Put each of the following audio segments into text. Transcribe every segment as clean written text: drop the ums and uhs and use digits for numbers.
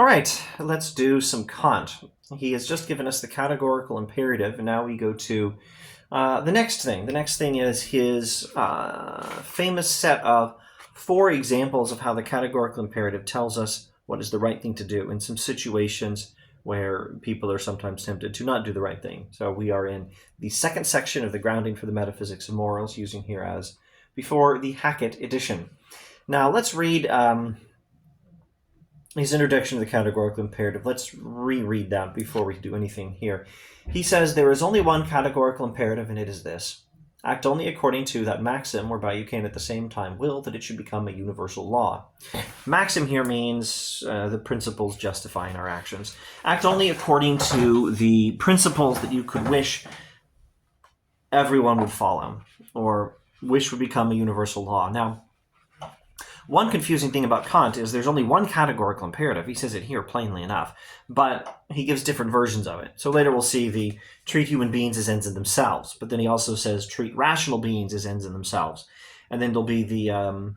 right, let's do some Kant. He has just given us the categorical imperative, and now we go to the next thing. The next thing is his famous set of 4 examples of how the categorical imperative tells us what is the right thing to do in some situations where people are sometimes tempted to not do the right thing. So we are in the second section of the Grounding for the Metaphysics of Morals, using here as before the Hackett edition. Now let's read his introduction to the categorical imperative. Let's reread that before we do anything here. He says, there is only one categorical imperative, and it is this. Act only according to that maxim whereby you can at the same time will that it should become a universal law. Maxim here means the principles justifying our actions. Act only according to the principles that you could wish everyone would follow, or wish would become a universal law. Now, one confusing thing about Kant is there's only one categorical imperative. He says it here plainly enough, but he gives different versions of it. So later we'll see the treat human beings as ends in themselves, but then he also says treat rational beings as ends in themselves. And then there'll be the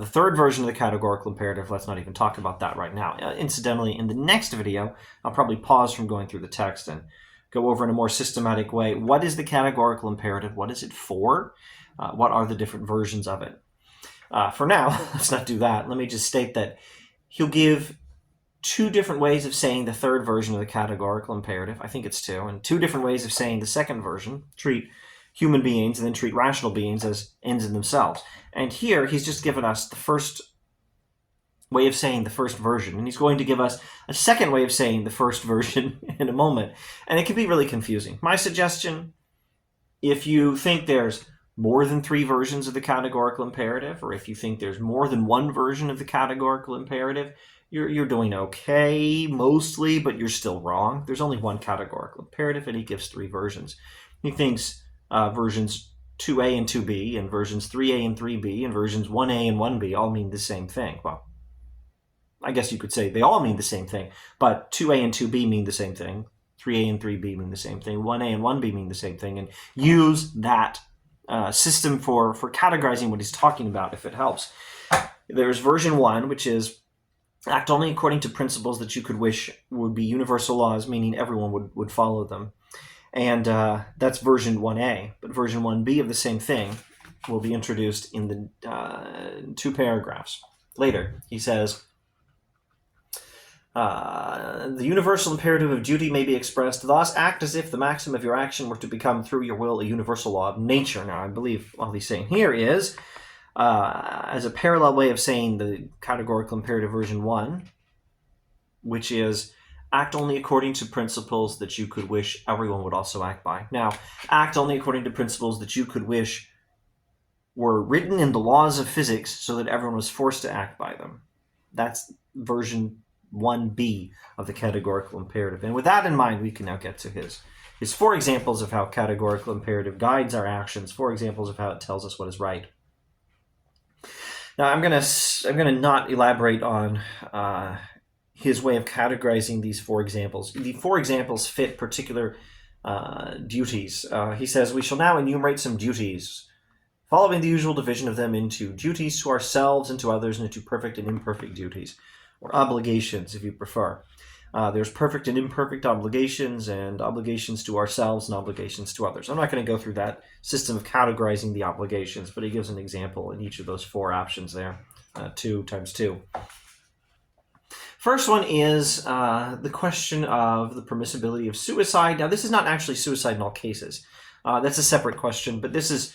third version of the categorical imperative. Let's not even talk about that right now. Incidentally, in the next video, I'll probably pause from going through the text and go over in a more systematic way. What is the categorical imperative? What is it for? What are the different versions of it? For now, let's not do that. Let me just state that he'll give 2 different ways of saying the third version of the categorical imperative. I think it's 2. And 2 different ways of saying the second version. Treat human beings and then treat rational beings as ends in themselves. And here, he's just given us the first way of saying the first version. And he's going to give us a second way of saying the first version in a moment. And it can be really confusing. My suggestion, if you think there's more than 3 versions of the categorical imperative, or if you think there's more than 1 version of the categorical imperative, you're doing okay, mostly, but you're still wrong. There's only one categorical imperative, and he gives 3 versions. He thinks versions 2a and 2b, and versions 3a and 3b, and versions 1a and 1b all mean the same thing. Well, I guess you could say they all mean the same thing, but 2a and 2b mean the same thing, 3a and 3b mean the same thing, 1a and 1b mean the same thing, and use that system for categorizing what he's talking about if it helps. There's version 1, which is act only according to principles that you could wish would be universal laws, meaning everyone would follow them. And that's version 1a. But version 1b of the same thing will be introduced in the 2 paragraphs. Later, he says, the universal imperative of duty may be expressed, thus act as if the maxim of your action were to become through your will a universal law of nature. Now, I believe all he's saying here is, as a parallel way of saying the categorical imperative version 1, which is act only according to principles that you could wish everyone would also act by. Now, act only according to principles that you could wish were written in the laws of physics so that everyone was forced to act by them. That's version 1b of the categorical imperative. And with that in mind, we can now get to his 4 examples of how categorical imperative guides our actions, 4 examples of how it tells us what is right. Now, I'm gonna not elaborate on his way of categorizing these 4 examples. The 4 examples fit particular duties. He says, we shall now enumerate some duties, following the usual division of them into duties to ourselves and to others, and into perfect and imperfect duties, or obligations, if you prefer. There's perfect and imperfect obligations, and obligations to ourselves and obligations to others. I'm not going to go through that system of categorizing the obligations, but he gives an example in each of those 4 options there, 2 times 2. First one is the question of the permissibility of suicide. Now, this is not actually suicide in all cases. That's a separate question, but this is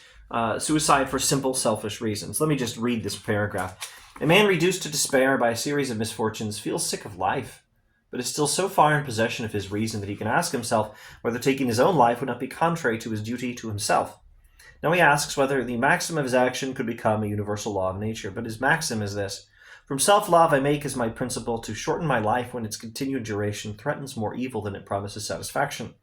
suicide for simple, selfish reasons. Let me just read this paragraph. A man reduced to despair by a series of misfortunes feels sick of life, but is still so far in possession of his reason that he can ask himself whether taking his own life would not be contrary to his duty to himself. Now he asks whether the maxim of his action could become a universal law of nature, but his maxim is this: from self-love I make as my principle to shorten my life when its continued duration threatens more evil than it promises satisfaction.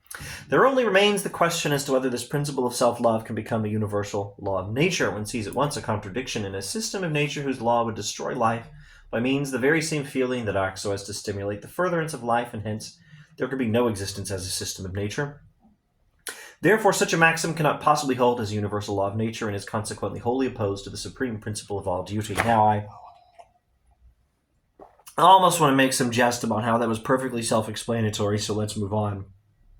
There only remains the question as to whether this principle of self-love can become a universal law of nature. One sees at once a contradiction in a system of nature whose law would destroy life by means the very same feeling that acts so as to stimulate the furtherance of life, and hence there could be no existence as a system of nature. Therefore, such a maxim cannot possibly hold as a universal law of nature, and is consequently wholly opposed to the supreme principle of all duty. Now, I almost want to make some jest about how that was perfectly self-explanatory, so let's move on.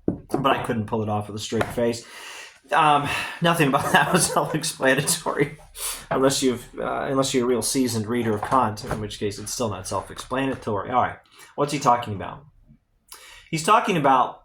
But I couldn't pull it off with a straight face. Nothing about that was self-explanatory, unless you're a real seasoned reader of Kant, in which case it's still not self-explanatory. All right, what's he talking about? He's talking about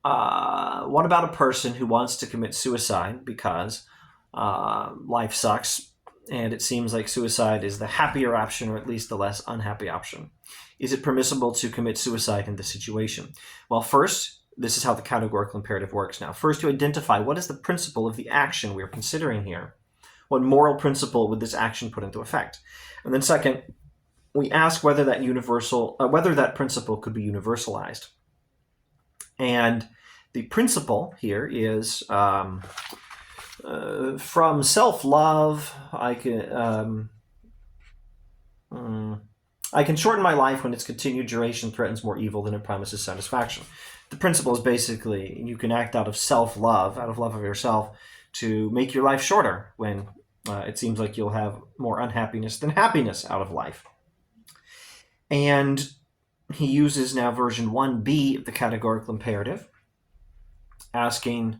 what about a person who wants to commit suicide because life sucks, and it seems like suicide is the happier option, or at least the less unhappy option. Is it permissible to commit suicide in this situation? Well, first, this is how the categorical imperative works now. First, to identify what is the principle of the action we are considering here. What moral principle would this action put into effect? And then second, we ask whether that principle could be universalized. And the principle here is from self-love, I can shorten my life when its continued duration threatens more evil than it promises satisfaction. The principle is basically you can act out of self-love, out of love of yourself, to make your life shorter when it seems like you'll have more unhappiness than happiness out of life. And he uses now version 1b of the categorical imperative, asking,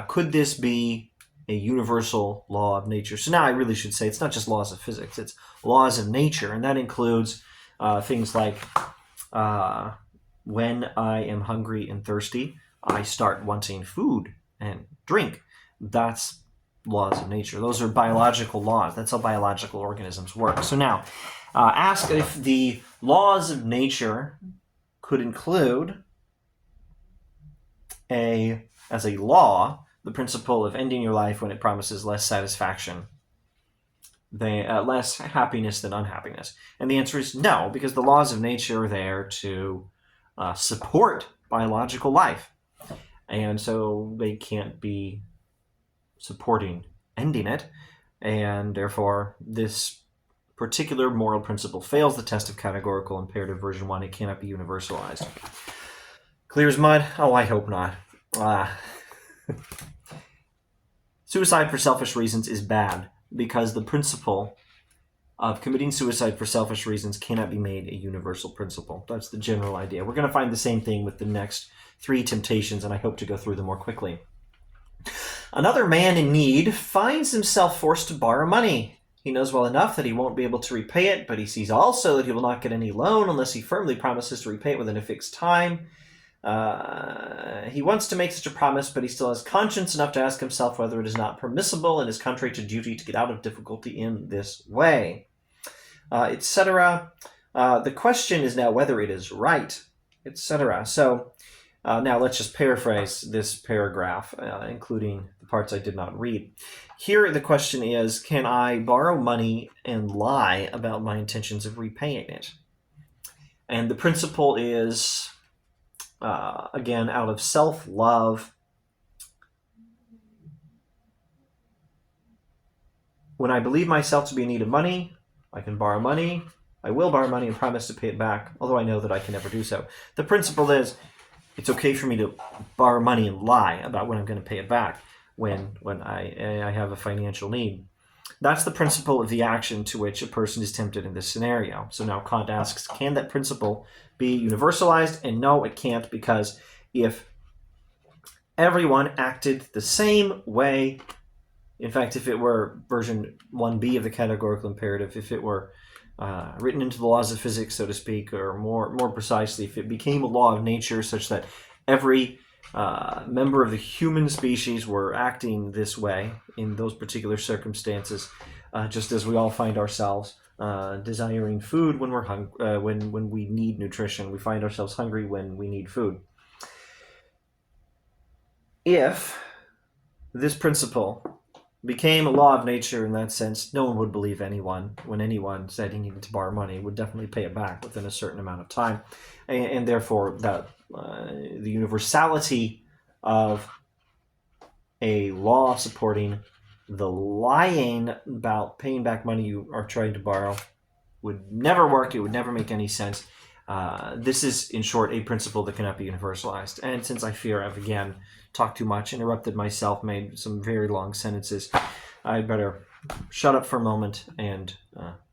could this be a universal law of nature? So now I really should say it's not just laws of physics, it's laws of nature, and that includes things like when I am hungry and thirsty, I start wanting food and drink. That's laws of nature. Those are biological laws. That's how biological organisms work. So now, ask if the laws of nature could include as a law, the principle of ending your life when it promises less satisfaction, less happiness than unhappiness. And the answer is no, because the laws of nature are there to support biological life. And so they can't be supporting ending it. And therefore, this particular moral principle fails the test of categorical imperative version 1. It cannot be universalized. Clear as mud? Oh, I hope not. Suicide for selfish reasons is bad because the principle of committing suicide for selfish reasons cannot be made a universal principle. That's the general idea. We're going to find the same thing with the next 3 temptations, and I hope to go through them more quickly. Another man in need finds himself forced to borrow money. He knows well enough that he won't be able to repay it, but he sees also that he will not get any loan unless he firmly promises to repay it within a fixed time. He wants to make such a promise, but he still has conscience enough to ask himself whether it is not permissible and is contrary to duty to get out of difficulty in this way, etc. The question is now whether it is right, etc. So now let's just paraphrase this paragraph, including the parts I did not read. Here the question is, can I borrow money and lie about my intentions of repaying it? And the principle is, again, out of self-love. When I believe myself to be in need of money, I can borrow money. I will borrow money and promise to pay it back, although I know that I can never do so. The principle is, it's okay for me to borrow money and lie about when I'm going to pay it back when I have a financial need. That's the principle of the action to which a person is tempted in this scenario. So now Kant asks, can that principle be universalized? And no, it can't, because if everyone acted the same way, in fact, if it were version 1b of the categorical imperative, if it were written into the laws of physics, so to speak, or more precisely, if it became a law of nature such that every member of the human species were acting this way in those particular circumstances, just as we all find ourselves desiring food when we're when we need nutrition. We find ourselves hungry when we need food. If this principle became a law of nature in that sense, no one would believe anyone when anyone said he needed to borrow money, would definitely pay it back within a certain amount of time. And therefore, that the universality of a law supporting the lying about paying back money you are trying to borrow would never work. It would never make any sense. This is, in short, a principle that cannot be universalized. And since I fear I've again talked too much, interrupted myself, made some very long sentences, I'd better shut up for a moment and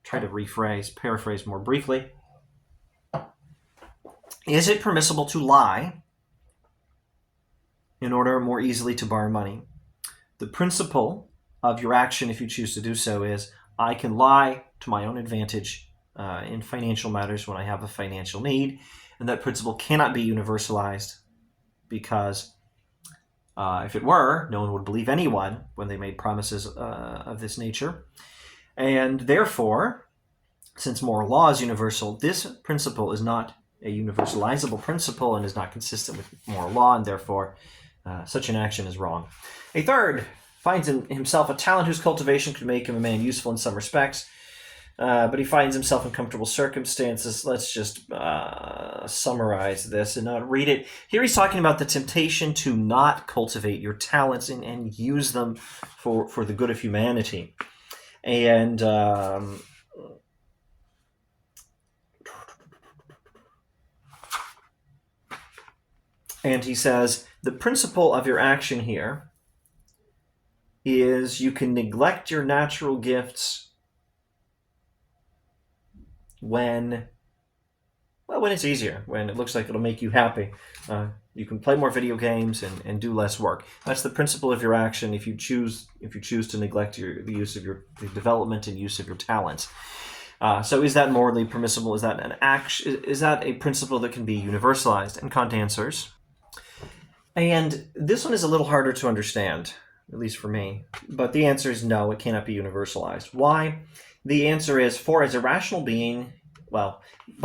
try to paraphrase more briefly. Is it permissible to lie in order more easily to borrow money? The principle of your action, if you choose to do so, is I can lie to my own advantage in financial matters when I have a financial need, and that principle cannot be universalized because if it were, no one would believe anyone when they made promises of this nature. And therefore, since moral law is universal, this principle is not a universalizable principle and is not consistent with moral law, and therefore such an action is wrong. A third finds in himself a talent whose cultivation could make him a man useful in some respects, but he finds himself in comfortable circumstances. Let's just summarize this and not read it. Here he's talking about the temptation to not cultivate your talents and use them for the good of humanity. And he says, the principle of your action here is you can neglect your natural gifts when it's easier, when it looks like it'll make you happy. You can play more video games and do less work. That's the principle of your action if you choose to neglect the development and use of your talents. So is that morally permissible? Is that an action? Is that a principle that can be universalized? And Kant answers. And this one is a little harder to understand, at least for me. But the answer is no, it cannot be universalized. Why? The answer is, for as a rational being, but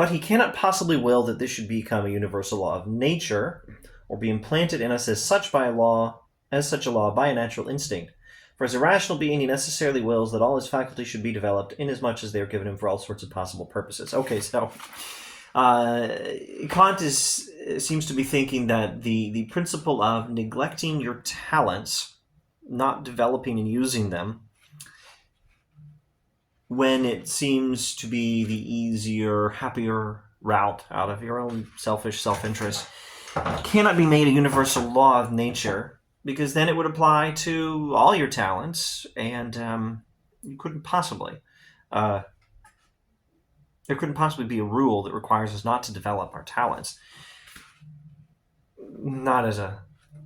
he cannot possibly will that this should become a universal law of nature, or be implanted in us as such a law by a natural instinct. For as a rational being, he necessarily wills that all his faculties should be developed, inasmuch as they are given him for all sorts of possible purposes. Okay, so Kant seems to be thinking that the principle of neglecting your talents, not developing and using them, when it seems to be the easier, happier route out of your own selfish self-interest, cannot be made a universal law of nature, because then it would apply to all your talents, and you couldn't possibly. There couldn't possibly be a rule that requires us not to develop our talents, not as a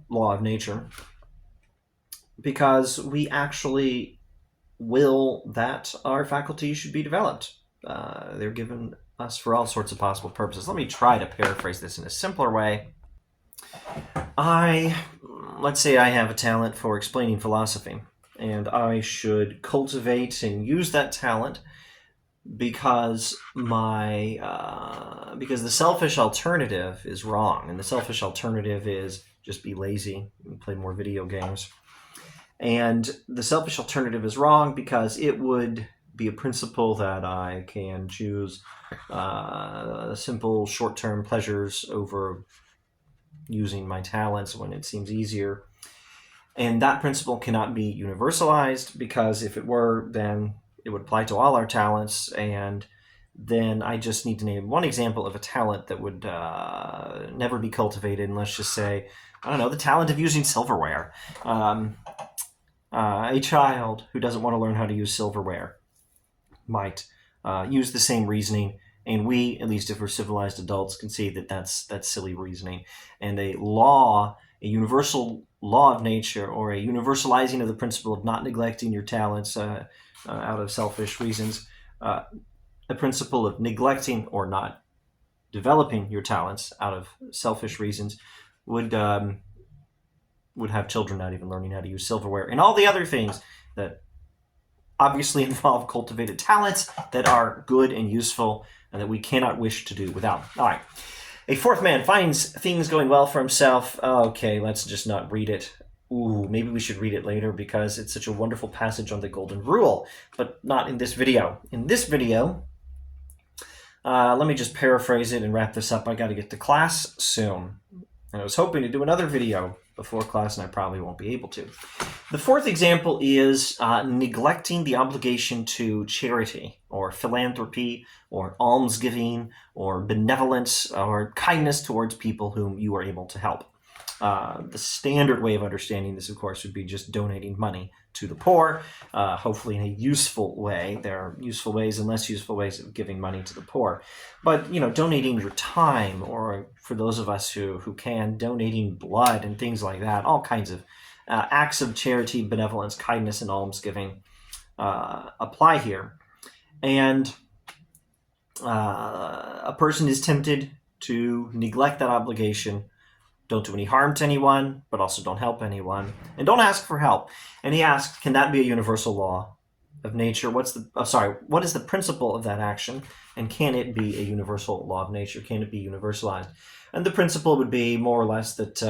law of nature, because we actually will that our faculties should be developed. They're given us for all sorts of possible purposes. Let me try to paraphrase this in a simpler way. Let's say I have a talent for explaining philosophy, and I should cultivate and use that talent because because the selfish alternative is wrong, and the selfish alternative is just be lazy and play more video games. And the selfish alternative is wrong because it would be a principle that I can choose simple short-term pleasures over using my talents when it seems easier. And that principle cannot be universalized, because if it were, then it would apply to all our talents, and then I just need to name one example of a talent that would never be cultivated, and let's just say, I don't know, the talent of using silverware. A child who doesn't want to learn how to use silverware might use the same reasoning, and we, at least if we're civilized adults, can see that that's silly reasoning. And a universal law of nature, or a universalizing of the principle of not neglecting your talents out of selfish reasons, a principle of neglecting or not developing your talents out of selfish reasons would have children not even learning how to use silverware, and all the other things that obviously involve cultivated talents that are good and useful and that we cannot wish to do without. All right. A fourth man finds things going well for himself. Okay, let's just not read it. Ooh, maybe we should read it later because it's such a wonderful passage on the golden rule, but not in this video. In this video, let me just paraphrase it and wrap this up. I got to get to class soon. And I was hoping to do another video before class, and I probably won't be able to. The fourth example is neglecting the obligation to charity, or philanthropy, or almsgiving, or benevolence, or kindness towards people whom you are able to help. The standard way of understanding this, of course, would be just donating money to the poor, hopefully in a useful way. There are useful ways and less useful ways of giving money to the poor. But, donating your time, or for those of us who can, donating blood and things like that, all kinds of acts of charity, benevolence, kindness, and almsgiving apply here. And a person is tempted to neglect that obligation. Don't do any harm to anyone, but also don't help anyone. And don't ask for help. And he asks, can that be a universal law of nature? What is the principle of that action? And can it be a universal law of nature? Can it be universalized? And the principle would be more or less that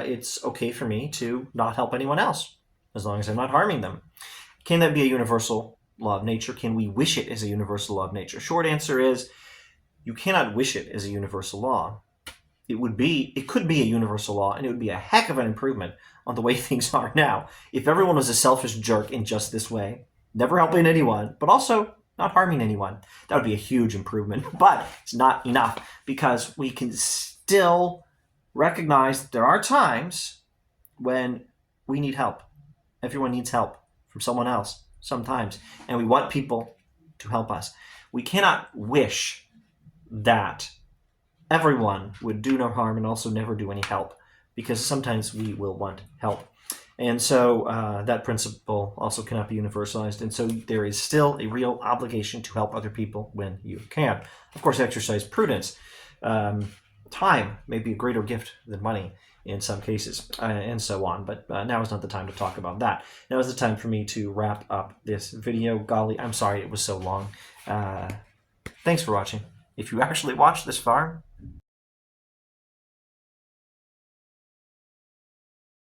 it's okay for me to not help anyone else, as long as I'm not harming them. Can that be a universal law of nature? Can we wish it as a universal law of nature? Short answer is, you cannot wish it as a universal law. It could be a universal law, and it would be a heck of an improvement on the way things are now. If everyone was a selfish jerk in just this way, never helping anyone, but also not harming anyone, that would be a huge improvement. But it's not enough, because we can still recognize that there are times when we need help. Everyone needs help from someone else sometimes, and we want people to help us. We cannot wish that everyone would do no harm and also never do any help, because sometimes we will want help. And so that principle also cannot be universalized. And so there is still a real obligation to help other people when you can. Of course, exercise prudence. Time may be a greater gift than money in some cases, and so on. But now is not the time to talk about that. Now is the time for me to wrap up this video. Golly, I'm sorry it was so long. Thanks for watching. If you actually watched this far,